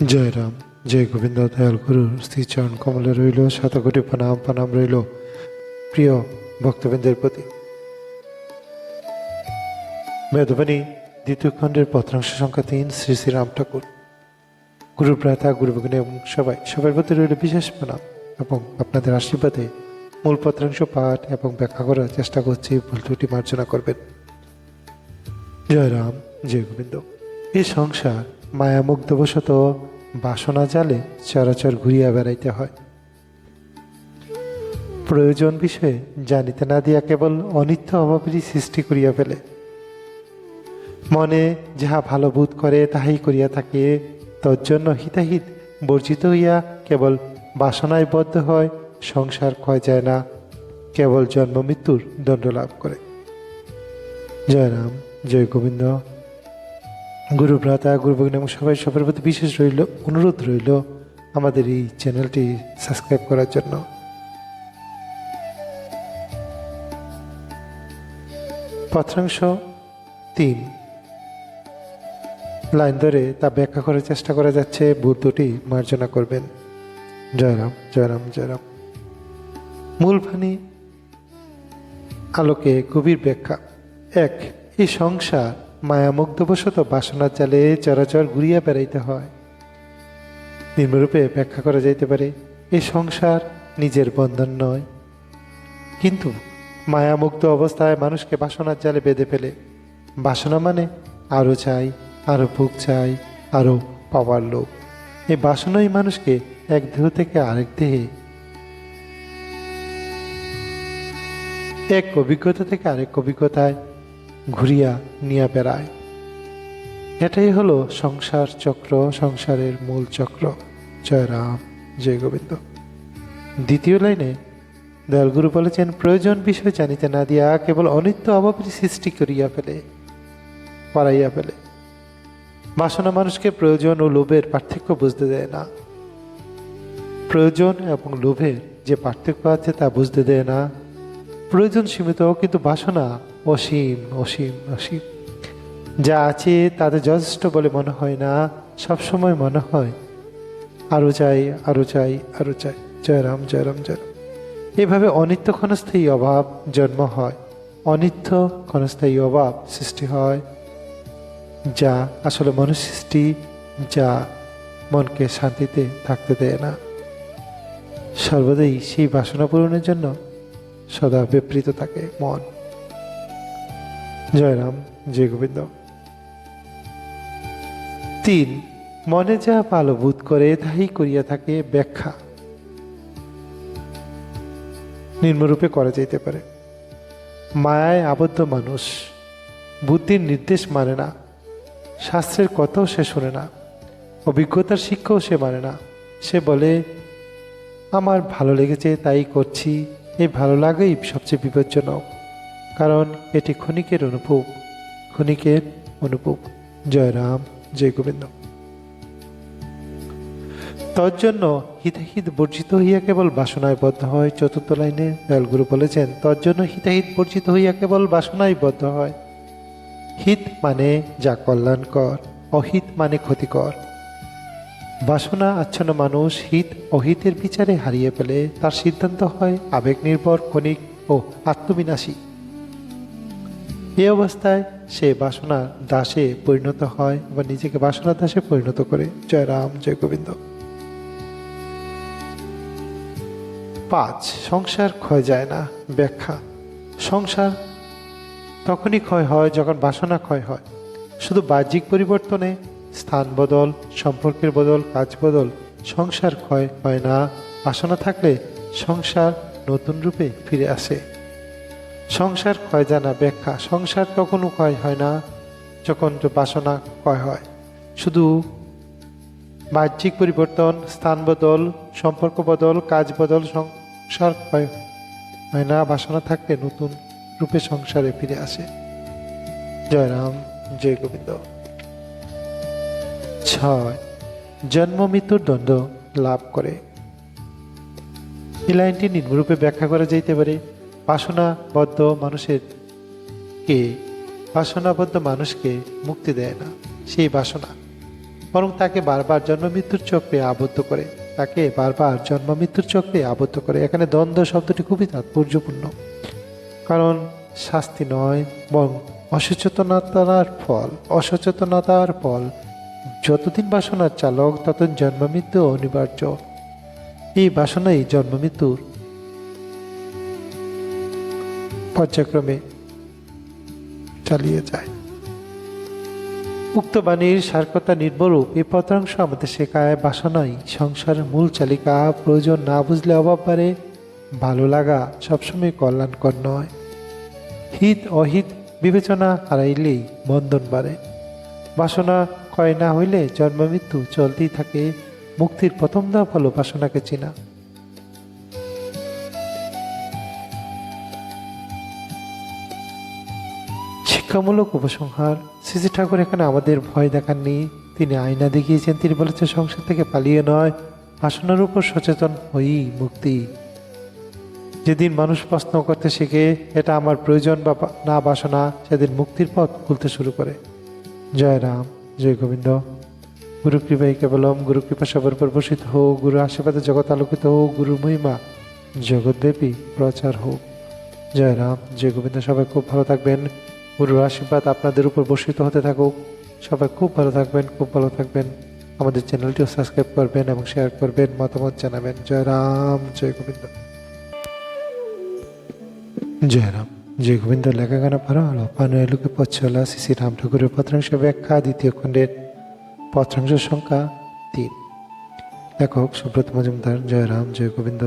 জয় রাম, জয় গোবিন্দ। দয়াল গুরুর শ্রীচরণ কমলে রইল শতকোটি প্রণাম। প্রণাম রইল প্রিয় ভক্তবৃন্দের প্রতি। বেদবাণী দ্বিতীয় খণ্ডের পত্রাংশ সংখ্যা 3, শ্রী শ্রী রাম ঠাকুর। গুরু প্রাতা, গুরু ভগিনী এবং সবার প্রতি রইল বিশেষ প্রণাম এবং আপনাদের আশীর্বাদে মূল পত্রাংশ পাঠ এবং ব্যাখ্যা করার চেষ্টা করছি। ভুল ত্রুটি মার্জনা করবেন। জয় রাম, জয় গোবিন্দ। এই সংসার মায়ামুগ্ধবশত বাসনা জালে চরাচর ঘুরিয়া বেড়াইতে হয়। প্রয়োজন বিষয়ে জানিতে না দিয়া কেবল অনিত্য অভাবেরই সৃষ্টি করিয়া ফেলে। মনে যাহা ভালো বোধ করে তাহাই করিয়া থাকে। তজ্জন্য হিতাহিত বর্জিত হইয়া কেবল বাসনায় বদ্ধ হয়। সংসার ক্ষয় যায় না, কেবল জন্ম মৃত্যুর দণ্ড লাভ করে। জয় রাম, জয় গোবিন্দ। গুরু ভ্রাতা, গুরু ভগিনী এবং সবার প্রতি বিশেষ অনুরোধ রইল আমাদের এই চ্যানেলটি সাবস্ক্রাইব করার জন্য। পত্রাংশ 3 লাইন ধরে তা ব্যাখ্যা করার চেষ্টা করা যাচ্ছে। ভুল দুটি মার্জনা করবেন। জয় রাম, জয় রাম, জয় রাম। মূল বাণী আলোকে গভীর ব্যাখ্যা। 1, এই সংসার মায়ামুগ্ধবশত বাসনার জালে চরাচর ঘুরিয়া বেড়াইতে হয়। নিম্নরূপে ব্যাখ্যা করা যাইতে পারে। এই সংসার নিজের বন্ধন নয়, কিন্তু মায়ামুগ্ধ অবস্থায় মানুষকে বাসনার জালে বেঁধে ফেলে। বাসনা মানে আরও চাই, আরও ভোগ চাই, আরও পাওয়ার লোভ। এই বাসনাই মানুষকে এক দেহ থেকে আরেক দেহে, এক অভিজ্ঞতা থেকে আরেক অভিজ্ঞতায় ঘুরিয়া নিয়ে বেড়ায়। এটাই হলো সংসার চক্র, সংসারের মূল চক্র। জয় রাম, জয় গোবিন্দ। দ্বিতীয় লাইনে দয়ালগুরু বলেছেন, প্রয়োজন বিষয় জানিতে না দিয়া কেবল অনিত্য অভাবের সৃষ্টি করিয়া ফেলে, পারাইয়া ফেলে। বাসনা মানুষকে প্রয়োজন ও লোভের পার্থক্য বুঝতে দেয় না। প্রয়োজন এবং লোভের যে পার্থক্য আছে তা বুঝতে দেয় না। প্রয়োজন সীমিত, কিন্তু বাসনা অসীম, অসীম, অসীম। যা আছে তাদের যথেষ্ট বলে মনে হয় না। সবসময় মনে হয় আরো চাই, আরো চাই, আরো চাই। জয় রাম, জয় রাম, জয় রাম। এভাবে অনিত্য ক্ষণস্থায়ী অভাব জন্ম হয়, অনিত্য ক্ষণস্থায়ী অভাব সৃষ্টি হয়, যা আসলে মনের সৃষ্টি, যা মনকে শান্তিতে থাকতে দেয় না। সর্বদাই সেই বাসনা পূরণের জন্য সদা বিপরীত থাকে মন। জয় রাম, জয় গোবিন্দ। 3, মনে যা ভালো বোধ করে তাই করিয়া থাকে। ব্যাখ্যা নিম্নরূপে করা যাইতে পারে। মায়ায় আবদ্ধ মানুষ বুদ্ধির নির্দেশ মানে না, শাস্ত্রের কথাও সে শোনে না, অভিজ্ঞতার শিক্ষাও সে মানে না। সে বলে, আমার ভালো লেগেছে তাই করছি। এই ভালো লাগাই সবচেয়ে বিপজ্জনক, কারণ এটি ক্ষণিকের অনুভব, ক্ষণিকের অনুভব। জয় রাম, জয় গোবিন্দ। তজ্জন্য হিতাহিত বর্জিত হইয়া কেবল বাসনায় বদ্ধ হয়। চতুর্থ লাইনে দয়ালগুরু বলেছেন, তজ্জন্য হিতাহিত বর্জিত হইয়া কেবল বাসনায় বদ্ধ হয়। হিত মানে যা কল্যাণকর, অহিত মানে ক্ষতিকর। বাসনা আচ্ছন্ন মানুষ হিত অহিতের বিচারে হারিয়ে ফেলে। তার সিদ্ধান্ত হয় আবেগ নির্ভর, ক্ষণিক ও আত্মবিনাশী। এই অবস্থায় সে বাসনার দাসে পরিণত হয় বা নিজেকে বাসনার দাসে পরিণত করে। জয় রাম, জয় গোবিন্দ। 5, সংসার ক্ষয় যায় না। ব্যাখ্যা, সংসার তখনই ক্ষয় হয় যখন বাসনা ক্ষয় হয়। শুধু বাহ্যিক পরিবর্তনে, স্থান বদল, সম্পর্কের বদল, কাজ বদল সংসার ক্ষয় হয় না। বাসনা থাকলে সংসার নতুন রূপে ফিরে আসে। সংসার ক্ষয় যায় না। ব্যাখ্যা, সংসার তখনও ক্ষয় হয় না যখন বাসনা ক্ষয় হয়। শুধু বাহ্যিক পরিবর্তন, স্থান বদল, সম্পর্ক বদল, কাজ বদল সংসার ক্ষয় হয় না। বাসনা থাকলে নতুন রূপে সংসারে ফিরে আসে। জয় রাম, জয় গোবিন্দ। 6, জন্ম মৃত্যুর দ্বন্দ্ব লাভ করে। এই লাইনটি নিম্নরূপে ব্যাখ্যা করা যাইতে পারে। বাসনাবদ্ধ মানুষকে মুক্তি দেয় না। সেই বাসনা বরং তাকে বারবার জন্ম মৃত্যুর চক্রে আবদ্ধ করে। এখানে দ্বন্দ্ব শব্দটি খুবই তাৎপর্যপূর্ণ, কারণ শাস্তি নয় বরং অসচেতনতার ফল। যতদিন বাসনার চালক, ততদিন জন্ম মৃত্যু অনিবার্য। এই বাসনাই জন্ম মৃত্যুর পর্যায়ক্রমে চালিয়ে যায়। উক্ত বাণীর সারকতা নির্মরূপ এই পত্রাংশ আমাদের শেখায়, বাসনাই সংসারের মূল চালিকা। প্রয়োজন না বুঝলে অভাব বাড়ে, ভালো লাগা সবসময় কল্যাণকর নয়। হিত অহিত বিবেচনা হারাইলেই বন্ধন বাড়ে। বাসনা ক্ষয় না হইলে জন্ম মৃত্যু চলতেই থাকে। মুক্তির প্রথম ধাপ হলো বাসনাকে চেনা। শিক্ষামূলক উপসংহার। শ্রী ঠাকুর এখানে আমাদের ভয় দেখাননি, তিনি আয়না দেখিয়েছেন। তিনি বলেছেন, সংসার থেকে পালিয়ে নয়, বাসনার উপর সচেতন হয়েই মুক্তি। যেদিন মানুষ প্রশ্ন করতে শিখে এটা আমার প্রয়োজন বা না বাসনা, সেদিন মুক্তির পথ খুলতে শুরু করে। জয় রাম, জয় গোবিন্দ। গুরু কৃপাই কেবলম, গুরু কৃপা সবার উপর বর্ষিত হোক, গুরু আশীর্বাদে জগৎ আলোকিত হোক, গুরুর মহিমা জগৎব্যাপী প্রচার হোক। জয় রাম, জয় গোবিন্দ। সবাই খুব ভালো থাকবেন, গুরুর আশীর্বাদ আপনাদের উপর বর্ষিত হতে থাকুক। সবাই খুব ভালো থাকবেন। আমাদের চ্যানেলটিও সাবস্ক্রাইব করবেন এবং শেয়ার করবেন, মতামত জানাবেন। জয় রাম, জয় গোবিন্দ। জয় রাম, জয় গোবিন্দ। লেখা গানা পড়া হলো পানুয়ালুকে পথ চলা শ্রী রাম ঠাকুরের পত্রাংশ ব্যাখ্যা, দ্বিতীয় খণ্ডের পত্রাংশ সংখ্যা 3। লেখক সুব্রত মজুমদার। জয় রাম, জয় গোবিন্দ।